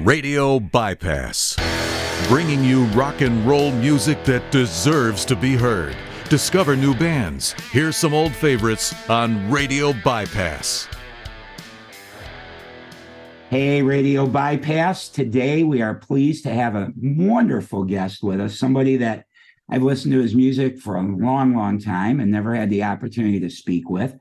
Radio Bypass, bringing you rock and roll music that deserves to be heard. Discover new bands. Here's some old favorites on Radio Bypass. Hey, Radio Bypass. Today we are pleased to have a wonderful guest with us, somebody that I've listened to his music for a long, long time and never had the opportunity to speak with.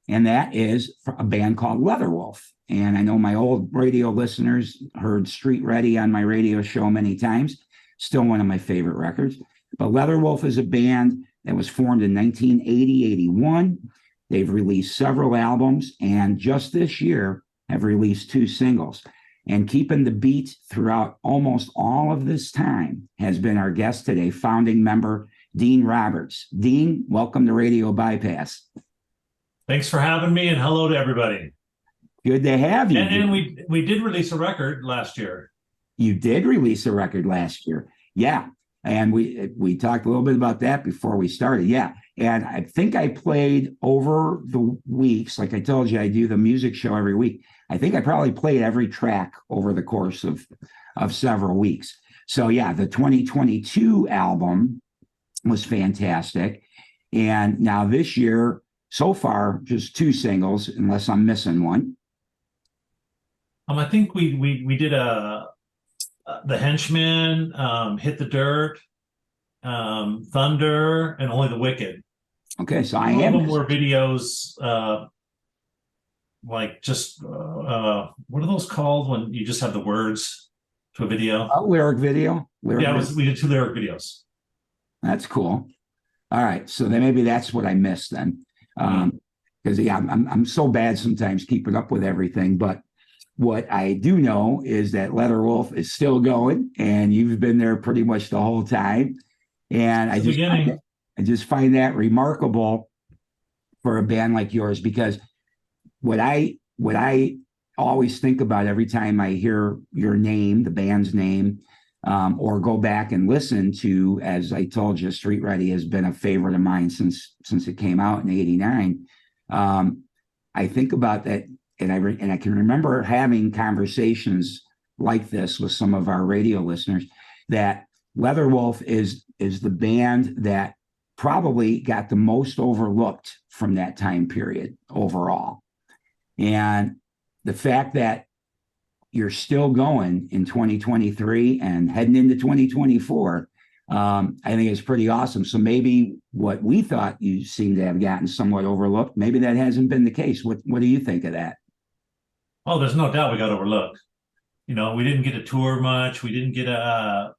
And that is a band called Leatherwolf. And I know my old radio listeners heard Street Ready on my radio show many times. Still one of my favorite records. But Leatherwolf is a band that was formed in 1980-81. They've released several albums and just this year have released 2 singles. And keeping the beat throughout almost all of this time has been our guest today, founding member Dean Roberts. Dean, welcome to Radio Bypass. Thanks for having me, and hello to everybody. Good to have you. And we did release a record last year. You did release a record last year. Yeah. And we talked a little bit about that before we started. Yeah. And I think I played over the weeks, like I told you, I do the music show every week. I think I probably played every track over the course of several weeks. So yeah, the 2022 album was fantastic. And now this year, so far, just 2 singles, unless I'm missing one. I think we did The Henchman, Hit the Dirt, Thunder, and Only the Wicked. Okay, so All of them were videos, like just what are those called when you just have the words to a video? Lyric video. We did 2 lyric videos. That's cool. All right, so then maybe that's what I missed then, because yeah, I'm so bad sometimes keeping up with everything, but. What I do know is that Leatherwolf is still going, and you've been there pretty much the whole time. And I just find that remarkable for a band like yours, because what I always think about every time I hear your name, the band's name, or go back and listen to, as I told you, Street Ready has been a favorite of mine since it came out in '89. I think about that. And I can remember having conversations like this with some of our radio listeners, that Leatherwolf is the band that probably got the most overlooked from that time period overall. And the fact that you're still going in 2023 and heading into 2024, I think is pretty awesome. So maybe what we thought you seemed to have gotten somewhat overlooked, maybe that hasn't been the case. What do you think of that? Oh, there's no doubt we got overlooked. You know, we didn't get to tour much. We didn't get to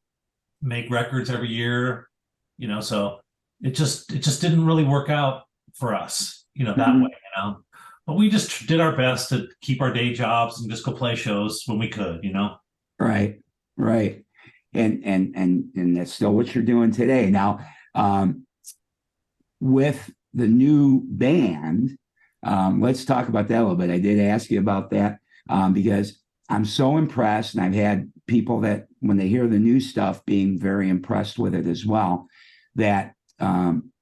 make records every year. You know, so it just didn't really work out for us. You know, that way. You know, but we just did our best to keep our day jobs and just go play shows when we could. You know. Right. And that's still what you're doing today. Now, with the new band. Let's talk about that a little bit. I did ask you about that because I'm so impressed, and I've had people that when they hear the new stuff being very impressed with it as well, that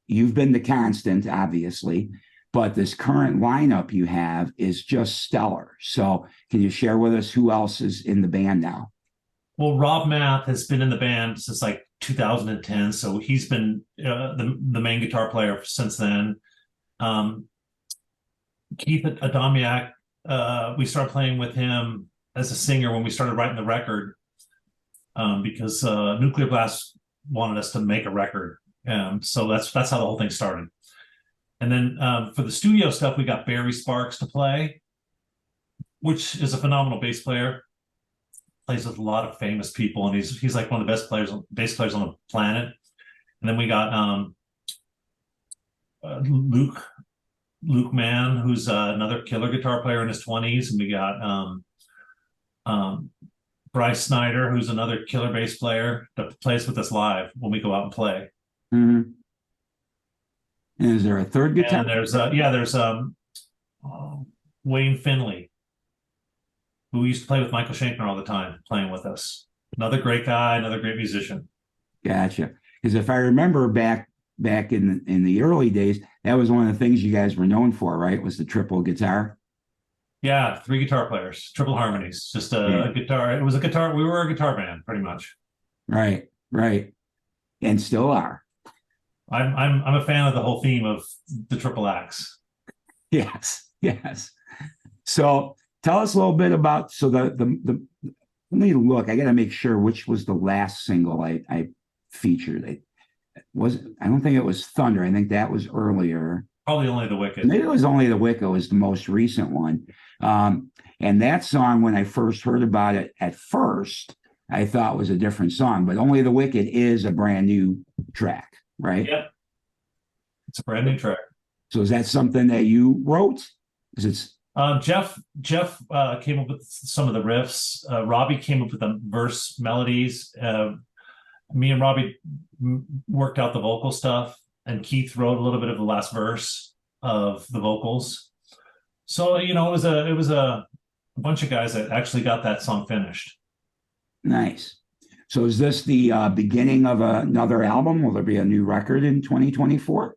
you've been the constant, obviously, but this current lineup you have is just stellar. So can you share with us who else is in the band now? Well, Rob Math has been in the band since like 2010, so he's been the main guitar player since then. Keith Adamiak, we started playing with him as a singer when we started writing the record, because Nuclear Blast wanted us to make a record. So that's how the whole thing started. And then for the studio stuff, we got Barry Sparks to play, which is a phenomenal bass player. Plays with a lot of famous people, and he's like one of the best bass players on the planet. And then we got Luke Mann, who's another killer guitar player in his 20s, and we got Bryce Snyder, who's another killer bass player that plays with us live when we go out and play. Mm-hmm. And is there a third guitar? And there's Wayne Finley, who used to play with Michael Shankner all the time, playing with us. Another great guy, another great musician. Gotcha. Because if I remember back in the early days, that was one of the things you guys were known for, right? Was the triple guitar? Yeah, three guitar players, triple harmonies, just a guitar. It was a guitar. We were a guitar band, pretty much. Right, right, and still are. I'm a fan of the whole theme of the triple axe. Yes, yes. So tell us a little bit about the let me look. I got to make sure which was the last single I featured. I don't think it was Thunder. I think that was earlier. Probably only the Wicked. Maybe it was Only the Wicked was the most recent one. And that song, when I first heard about it at first, I thought was a different song, but Only the Wicked is a brand new track, right? Yep. It's a brand new track. So is that something that you wrote? Because it's Jeff came up with some of the riffs. Robbie came up with the verse melodies. Me and Robbie worked out the vocal stuff, and Keith wrote a little bit of the last verse of the vocals. So it was a bunch of guys that actually got that song finished. nice. So is this the beginning of another album? Will there be a new record in 2024?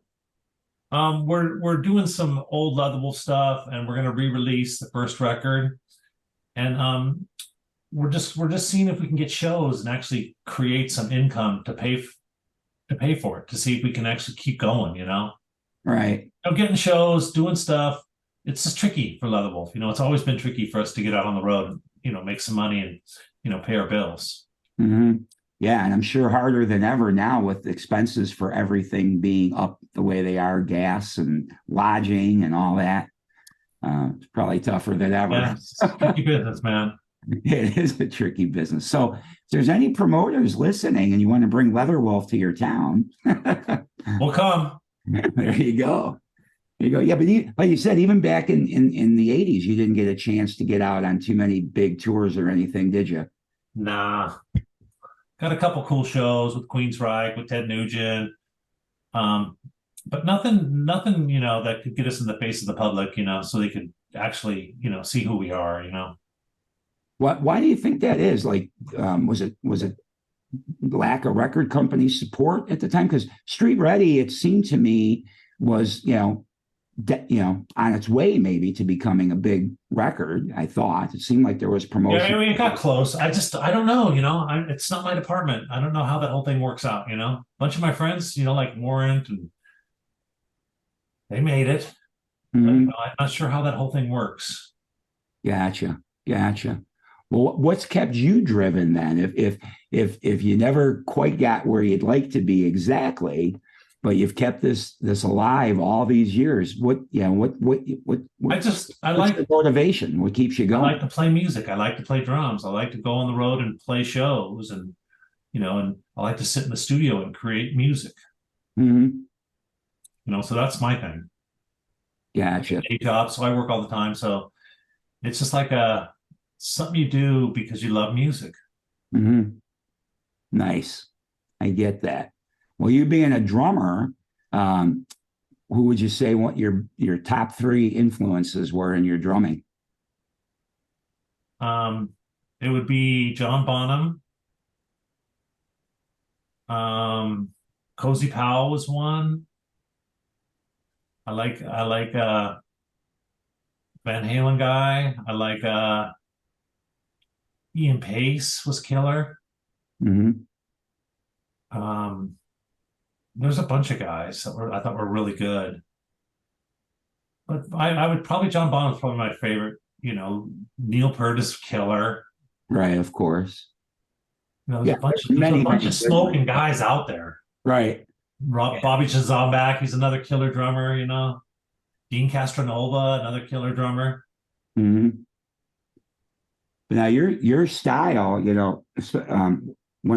We're doing some old Leatherwolf stuff, and we're going to re-release the first record, and we're just seeing if we can get shows and actually create some income to pay for it, to see if we can actually keep going. Right. Getting shows, doing stuff. It's just tricky for Leatherwolf. It's always been tricky for us to get out on the road and make some money and pay our bills. Mm-hmm. Yeah, and I'm sure harder than ever now with expenses for everything being up the way they are, gas and lodging and all that. It's probably tougher than ever. Yeah, it's a tricky business, man. It is a tricky business. So if there's any promoters listening and you want to bring Leatherwolf to your town, We'll come. there you go. There you go. Yeah, but like you said, even back in the 80s, you didn't get a chance to get out on too many big tours or anything, did you? Nah. Got a couple cool shows with Queensryche, with Ted Nugent. But nothing, that could get us in the face of the public, so they could actually, see who we are. Why do you think that is? Like, was it lack of record company support at the time? Because Street Ready, it seemed to me, was on its way maybe to becoming a big record. I thought it seemed like there was promotion. Yeah, it got close. I don't know. It's not my department. I don't know how that whole thing works out. A bunch of my friends, like Warrant, and they made it. Mm-hmm. But, I'm not sure how that whole thing works. Gotcha. Well, what's kept you driven then? If you never quite got where you'd like to be exactly, but you've kept this alive all these years, what's the motivation? What keeps you going? I like to play music. I like to play drums. I like to go on the road and play shows, and and I like to sit in the studio and create music. Mm-hmm. So that's my thing. Gotcha. Day job, so I work all the time. So it's just like something you do because you love music. Mm-hmm. Nice. I get that. Well, you being a drummer, who would you say what your top three influences were in your drumming? It would be John Bonham. Cozy Powell was one. I like Van Halen guy. I like Ian Pace was killer. Mm-hmm. There's a bunch of guys that I thought were really good, but I would probably John Bonham's probably my favorite. Neil Peart is killer. Right, of course. There's a bunch of smoking guys out there. Right. Bobby Chazambak, he's another killer drummer. Dean Castronova, another killer drummer. Mm-hmm. But now your style, one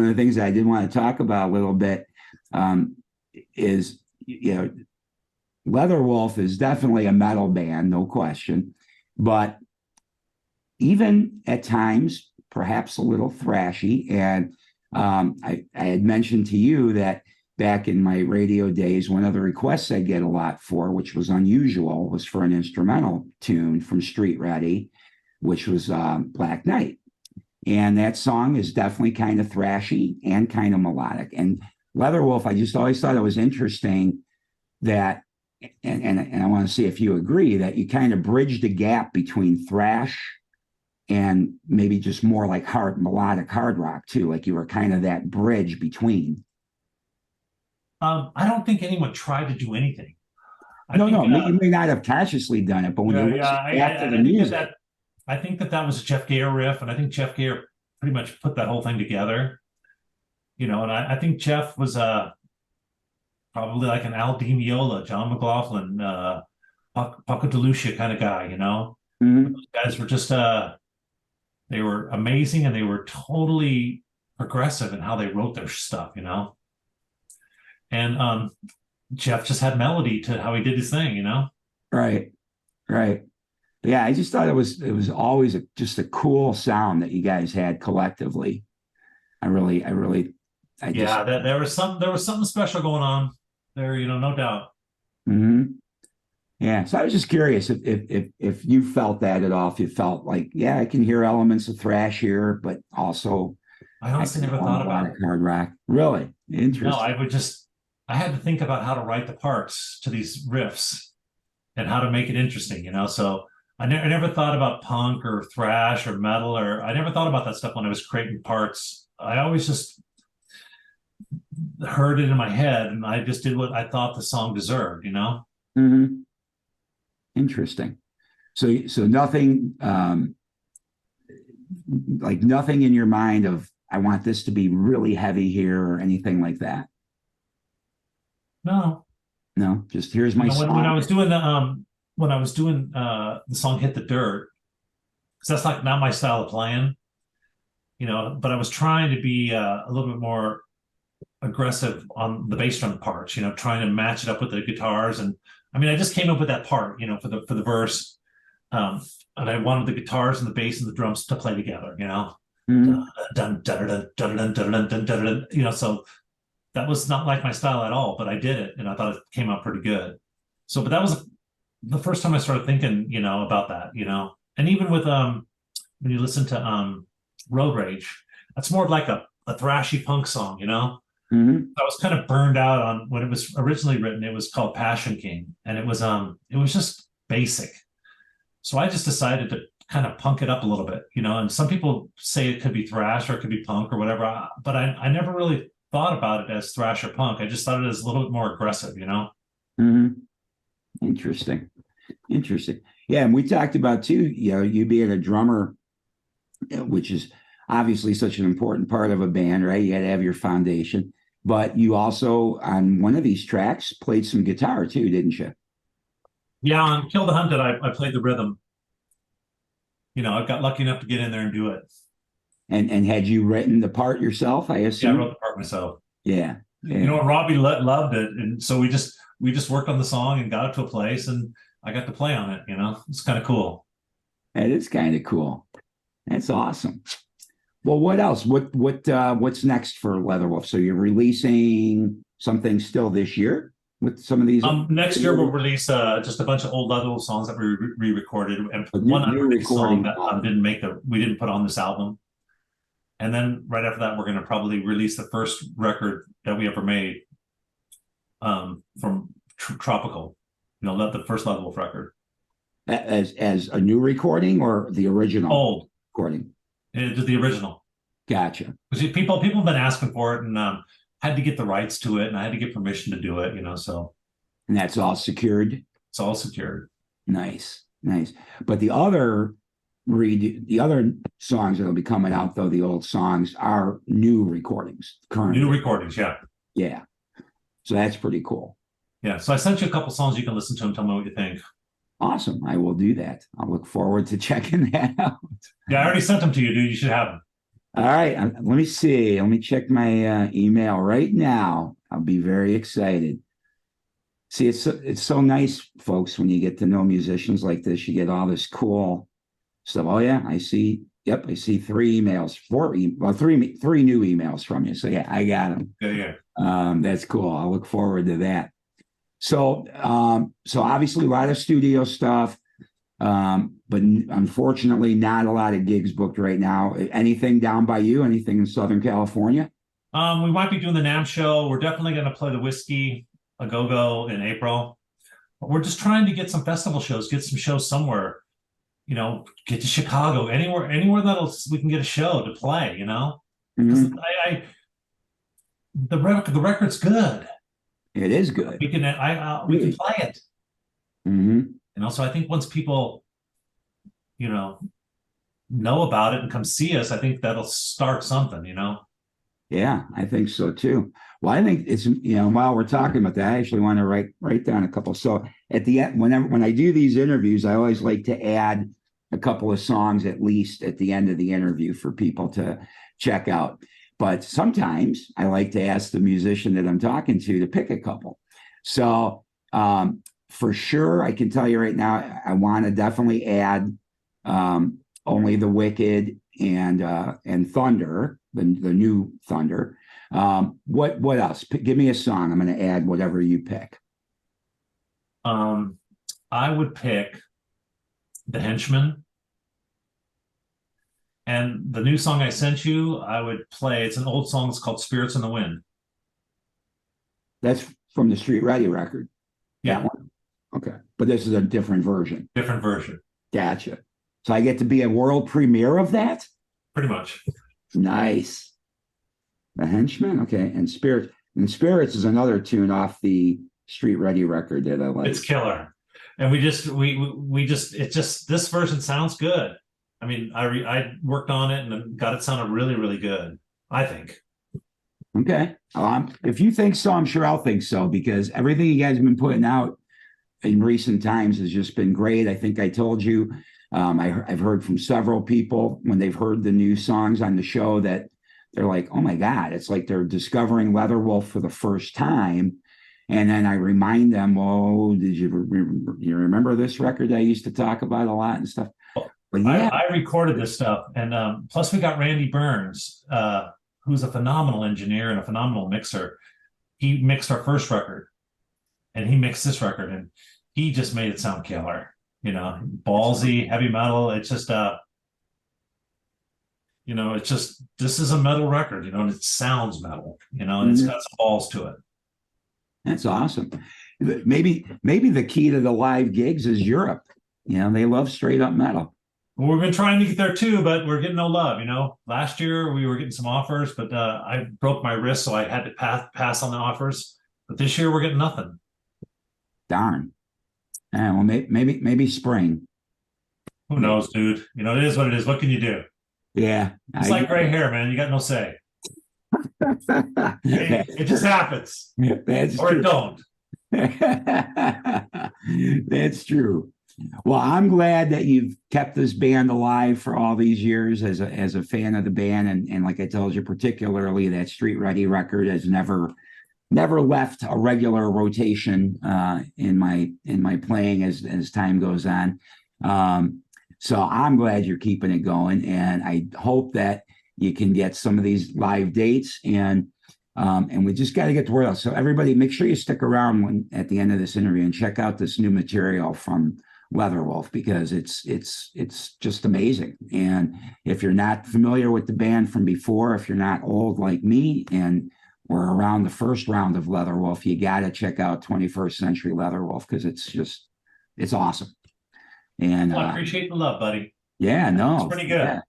of the things that I did want to talk about a little bit is, Leatherwolf is definitely a metal band, no question, but even at times, perhaps a little thrashy. And I had mentioned to you that back in my radio days, one of the requests I get a lot for, which was unusual, was for an instrumental tune from Street Ready, which was Black Knight. And that song is definitely kind of thrashy and kind of melodic. And Leatherwolf, I just always thought it was interesting that and I want to see if you agree that you kind of bridged the gap between thrash and maybe just more like melodic hard rock too. Like you were kind of that bridge between. I don't think anyone tried to do anything. No, you may not have consciously done it, but when you listen back to the music, I think that was a Jeff Gayer riff, and I think Jeff Gayer pretty much put that whole thing together. And I think Jeff was probably like an Al Di Meola, John McLaughlin, Paco de Lucia kind of guy. Mm-hmm. Those guys were just they were amazing, and they were totally progressive in how they wrote their stuff. And Jeff just had melody to how he did his thing. Right. Yeah, I just thought it was always just a cool sound that you guys had collectively. There was something special going on there, no doubt. Mm-hmm. Yeah, so I was just curious if you felt that at all. If you felt like, yeah, I can hear elements of thrash here, but also I honestly never thought about it. Hard rock. Really interesting. No, I had to think about how to write the parts to these riffs and how to make it interesting. So I never thought about punk or thrash or metal, or I never thought about that stuff when I was creating parts. I always just heard it in my head, and I just did what I thought the song deserved. Mm-hmm. Interesting. So nothing, like nothing in your mind of I want this to be really heavy here or anything like that. No, just here's my song. When I was doing the song "Hit the Dirt," because that's not my style of playing, but I was trying to be a little bit more aggressive on the bass drum parts, trying to match it up with the guitars. And I just came up with that part, for the verse. And I wanted the guitars and the bass and the drums to play together, Mm-hmm. So that was not like my style at all, but I did it and I thought it came out pretty good. So, but that was the first time I started thinking, about that, and even with, when you listen to, Road Rage, that's more like a thrashy punk song, Mm-hmm. I was kind of burned out on when it was originally written. It was called Passion King, and it was just basic. So I just decided to kind of punk it up a little bit, and some people say it could be thrash or it could be punk or whatever, but I never really thought about it as thrash or punk. I just thought it as a little bit more aggressive, Mm-hmm. Interesting. Yeah, and we talked about too, you being a drummer, which is obviously such an important part of a band, right? You got to have your foundation. But you also, on one of these tracks, played some guitar too, didn't you? Yeah, on Kill the Hunted, I played the rhythm. I got lucky enough to get in there and do it. And had you written the part yourself, I assume? Yeah, I wrote the part myself. Yeah. Robbie loved it. And so we just worked on the song and got it to a place, and I got to play on it, It's kind of cool. That is kind of cool. That's awesome. Well, what else? What's next for Leatherwolf? So you're releasing something still this year with some of these? Next year we'll release just a bunch of old Leatherwolf songs that we re-recorded, and one unreleased song that we didn't put on this album. And then right after that, we're going to probably release the first record that we ever made, from Tropical. The first Leatherwolf record. As a new recording or the original? Old recording. It's the original. Gotcha. Because people have been asking for it, and had to get the rights to it, and I had to get permission to do it. So. And that's all secured. It's all secured. Nice. But the other songs that'll be coming out, though, the old songs are new recordings. Currently. New recordings, yeah. Yeah. So that's pretty cool. Yeah. So I sent you a couple songs you can listen to and tell me what you think. Awesome. I will do that. I'll look forward to checking that out. Yeah, I already sent them to you, dude. You should have them. All right. Let me see. Let me check my email right now. I'll be very excited. See, it's so nice, folks, when you get to know musicians like this. You get all this cool stuff. Oh, yeah, I see. Yep, I see 3 emails, 3 new emails from you. So, yeah, I got them. Yeah. That's cool. I'll look forward to that. So obviously a lot of studio stuff, but unfortunately not a lot of gigs booked right now. Anything down by you? Anything in Southern California? We might be doing the NAMM show. We're definitely going to play the Whiskey A Go-Go in April. we're just trying to get some festival shows, get some shows somewhere, get to Chicago, anywhere we can get a show to play, because Mhm. the record's good. It is good. We can play it. Mm-hmm. So I think once people, know about it and come see us, I think that'll start something, Yeah, I think so too. Well, I think it's, while we're talking about that, I actually want to write down a couple. So at the end, when I do these interviews, I always like to add a couple of songs at least at the end of the interview for people to check out. But sometimes I like to ask the musician that I'm talking to pick a couple. So for sure, I can tell you right now, I want to definitely add Only the Wicked and Thunder, the new Thunder. What else? Give me a song. I'm going to add whatever you pick. I would pick The Henchman. And the new song I sent you, I would play. It's an old song. It's called Spirits in the Wind. That's from the Street Ready record. Yeah. That one. Okay. But this is a different version. Different version. Gotcha. So I get to be a world premiere of that? Pretty much. Nice. The Henchman. Okay. And Spirits. And Spirits is another tune off the Street Ready record that I like. It's killer. And this version sounds good. I mean, I worked on it and got it sounded really, really good, I think. Okay. If you think so, I'm sure I'll think so, because everything you guys have been putting out in recent times has just been great. I think I told you, I've heard from several people when they've heard the new songs on the show that they're like, oh my God, it's like they're discovering Leatherwolf for the first time. And then I remind them, oh, did you remember this record I used to talk about a lot and stuff? But yeah. I recorded this stuff. And plus we got Randy Burns, who's a phenomenal engineer and a phenomenal mixer. He mixed our first record and he mixed this record and he just made it sound killer, ballsy, heavy metal. It's just, this is a metal record, and it sounds metal, and it's got some balls to it. That's awesome. Maybe the key to the live gigs is Europe. They love straight up metal. Well, we've been trying to get there too, but we're getting no love. Last year we were getting some offers, but I broke my wrist, so I had to pass on the offers. But this year we're getting nothing. Darn. Well, maybe spring. Who knows, dude? It is what it is. What can you do? Yeah, it's like gray hair, man. You got no say. It just happens. That's or true. It don't. That's true. Well, I'm glad that you've kept this band alive for all these years as a fan of the band, and like I told you, particularly that Street Ready record has never left a regular rotation in my playing as time goes on. So I'm glad you're keeping it going, and I hope that you can get some of these live dates, and we just got to get the word out. So everybody, make sure you stick around at the end of this interview and check out this new material from Leatherwolf, because it's just amazing. And if you're not familiar with the band from before, if you're not old like me and we're around the first round of Leatherwolf, you got to check out 21st Century Leatherwolf, because it's awesome. And I appreciate the love, buddy. Yeah, no, it's pretty good.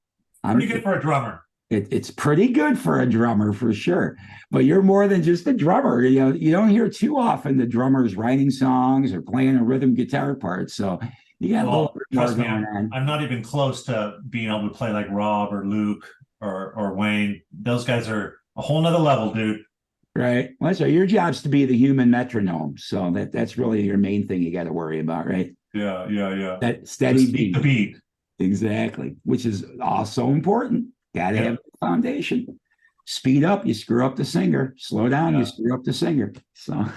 Yeah. Pretty good for a drummer. It's pretty good for a drummer, for sure. But you're more than just a drummer. You don't hear too often the drummers writing songs or playing a rhythm guitar part. So you got a little bit more going on. I'm not even close to being able to play like Rob or Luke or Wayne. Those guys are a whole nother level, dude. Right. Well, so your job's to be the human metronome. So that's really your main thing you got to worry about, right? Yeah. That steady beat. The beat. Exactly. Which is also important. Got to have a foundation. Speed up, you screw up the singer. Slow down, you screw up the singer. So, all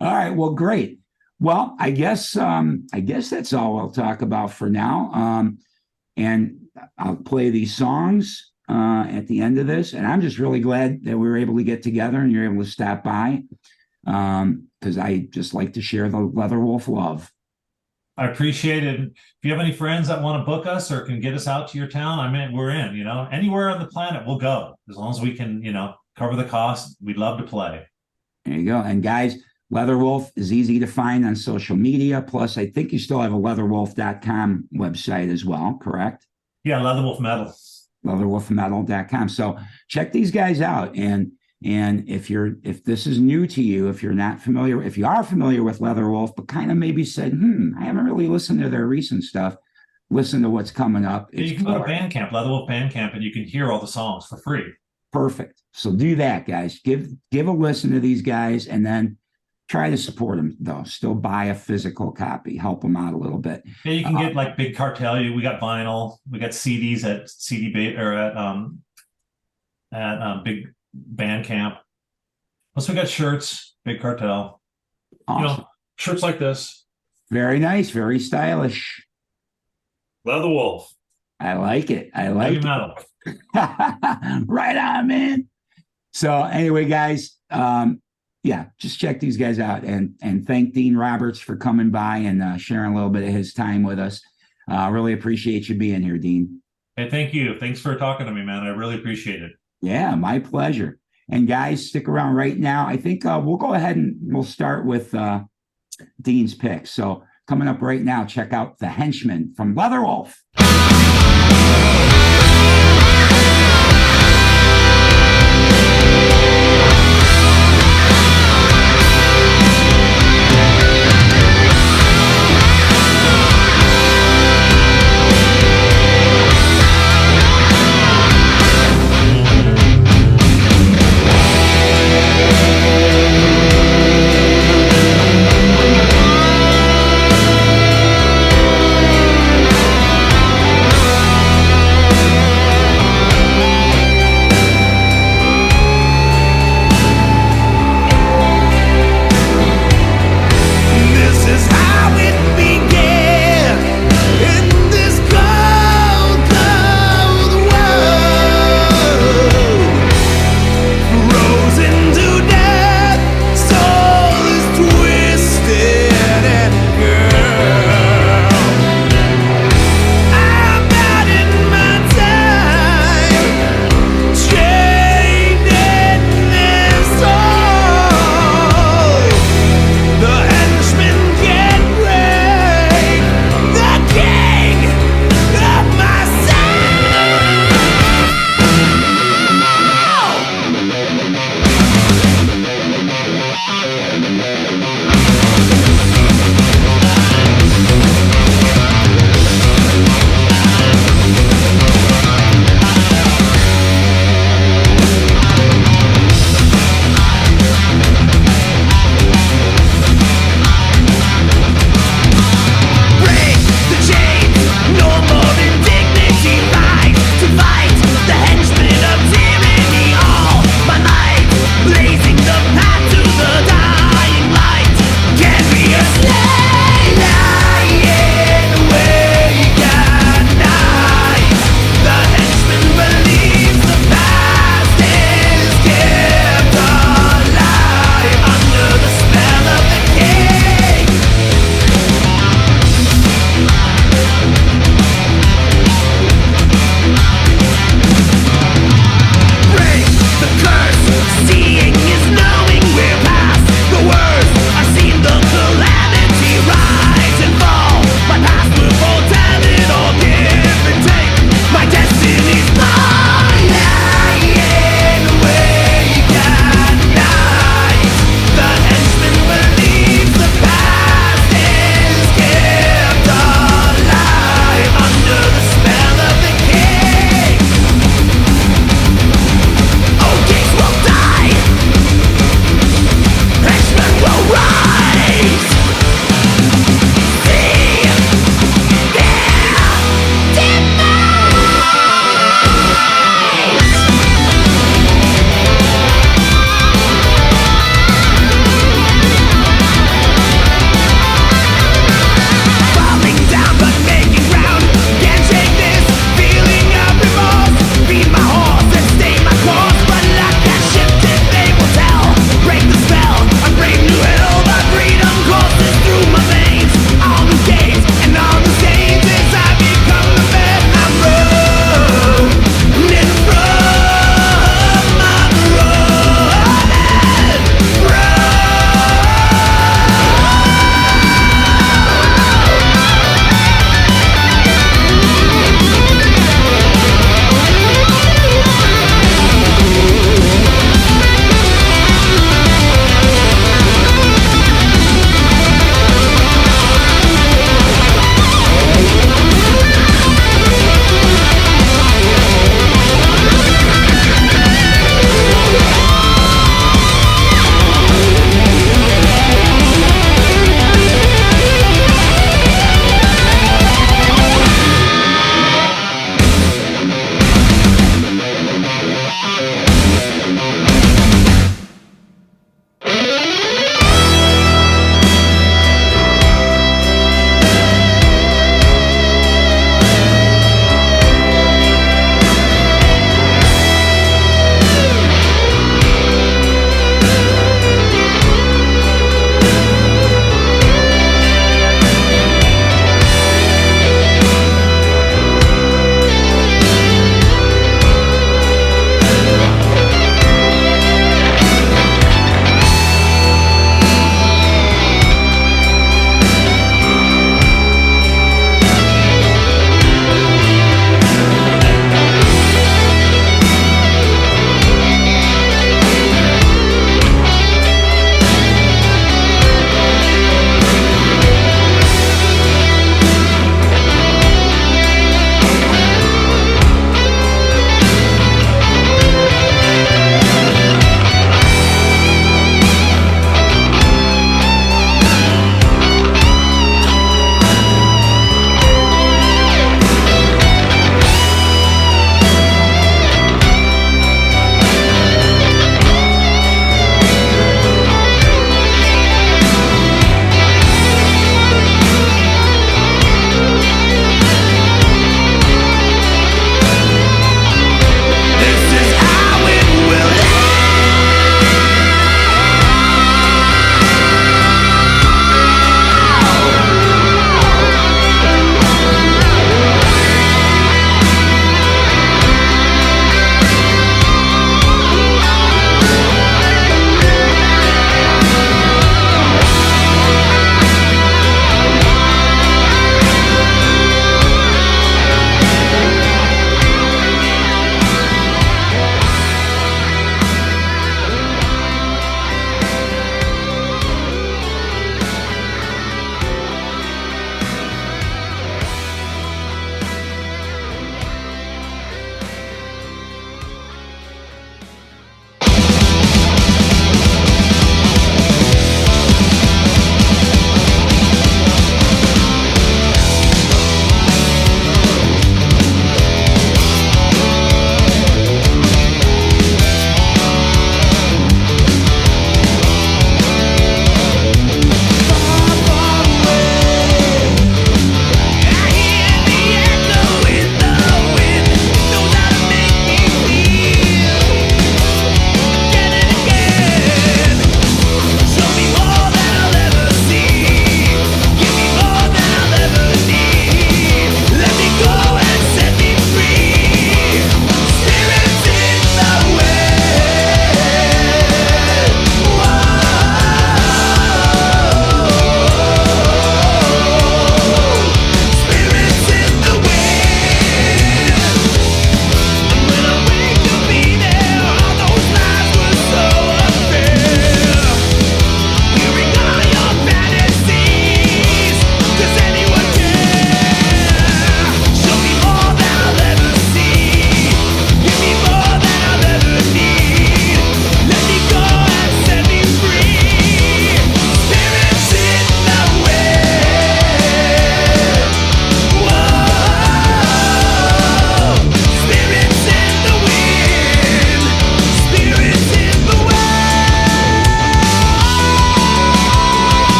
right. Well, great. Well, I guess that's all we'll talk about for now. And I'll play these songs at the end of this. And I'm just really glad that we were able to get together and you're able to stop by, because I just like to share the Leatherwolf love. I appreciate it. If you have any friends that want to book us or can get us out to your town, we're in, anywhere on the planet, we'll go as long as we can, cover the cost. We'd love to play. There you go. And guys, Leatherwolf is easy to find on social media. Plus, I think you still have a leatherwolf.com website as well, correct? Yeah, Leatherwolf Metal. Leatherwolfmetal.com. So check these guys out. And if this is new to you, if you're not familiar, if you are familiar with Leatherwolf, but kind of maybe said, I haven't really listened to their recent stuff, listen to what's coming up. Yeah, you can go to Bandcamp, Leatherwolf Bandcamp, and you can hear all the songs for free. Perfect. So do that, guys. Give a listen to these guys, and then try to support them, though. Still buy a physical copy. Help them out a little bit. Yeah, you can get like Big Cartel. We got vinyl. We got CDs at or at Big Bandcamp. Plus, we got shirts. Big Cartel. Awesome. Shirts like this. Very nice. Very stylish. Leatherwolf. I like it. I like it. Metal. Right on, man. So anyway, guys, just check these guys out, and thank Dean Roberts for coming by and sharing a little bit of his time with us. Really appreciate you being here, Dean. Hey, thank you. Thanks for talking to me, man. I really appreciate it. Yeah, my pleasure. And guys, stick around right now. I think we'll go ahead and we'll start with Dean's picks. So coming up right now, check out The Henchman from Leatherwolf.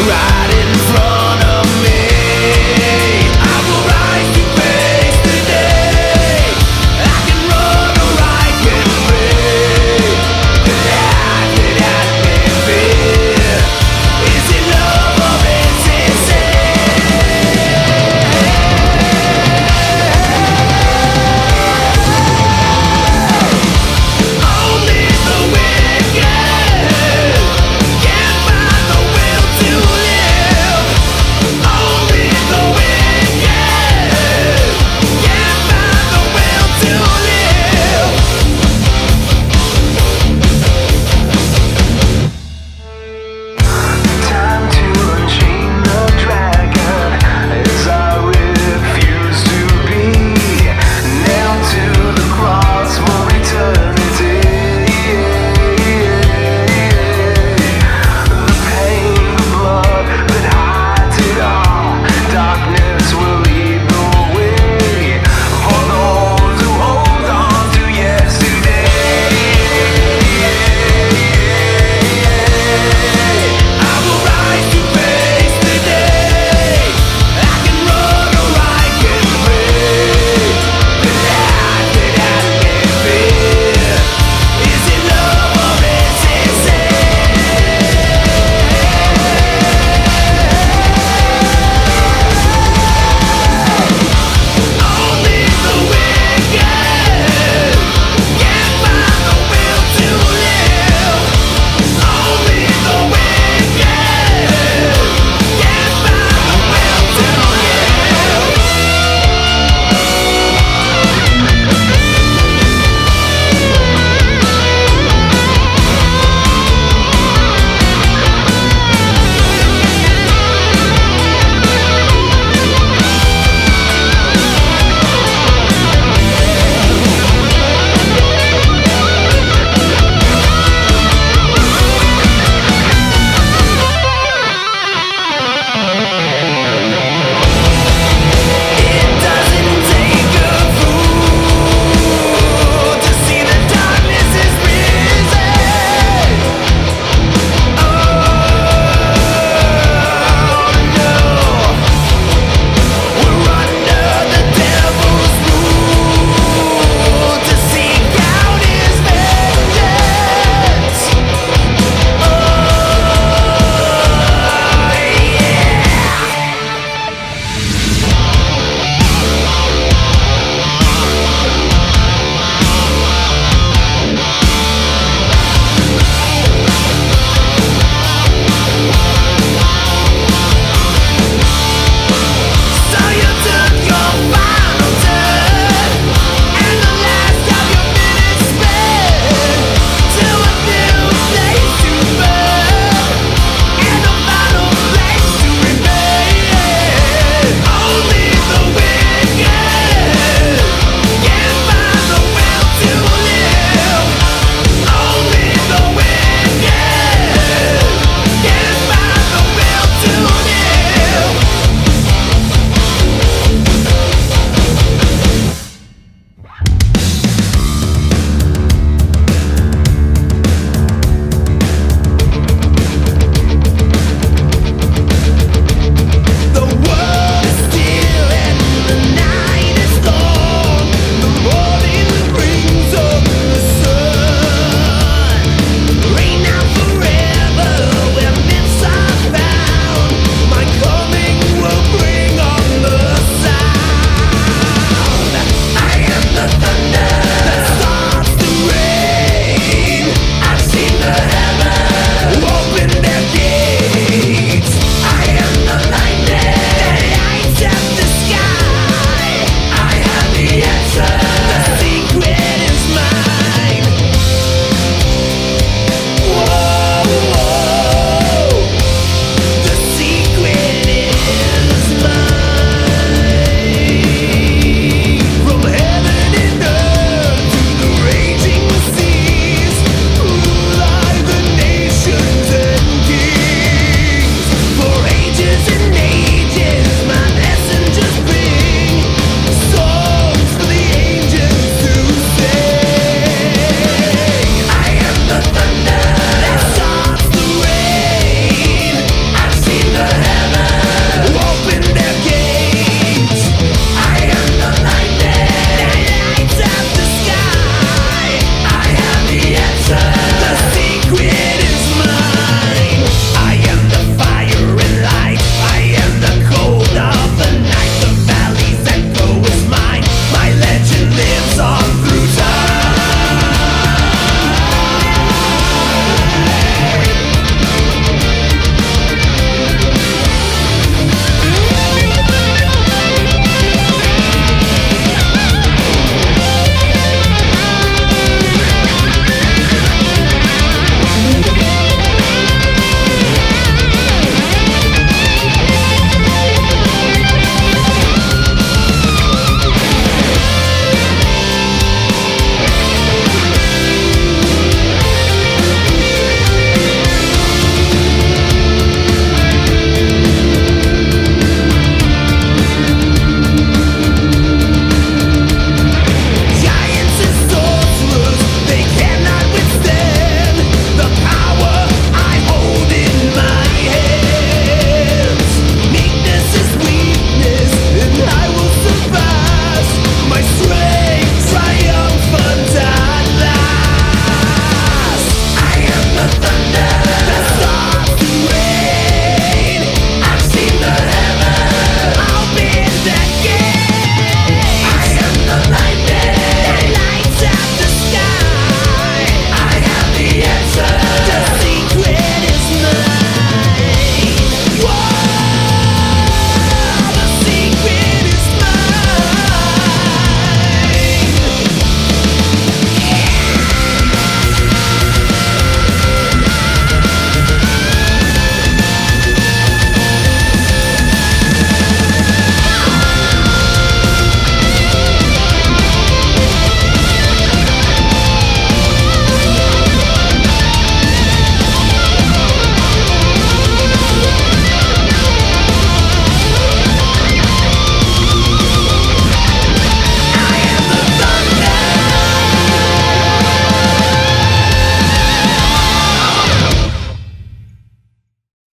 Riding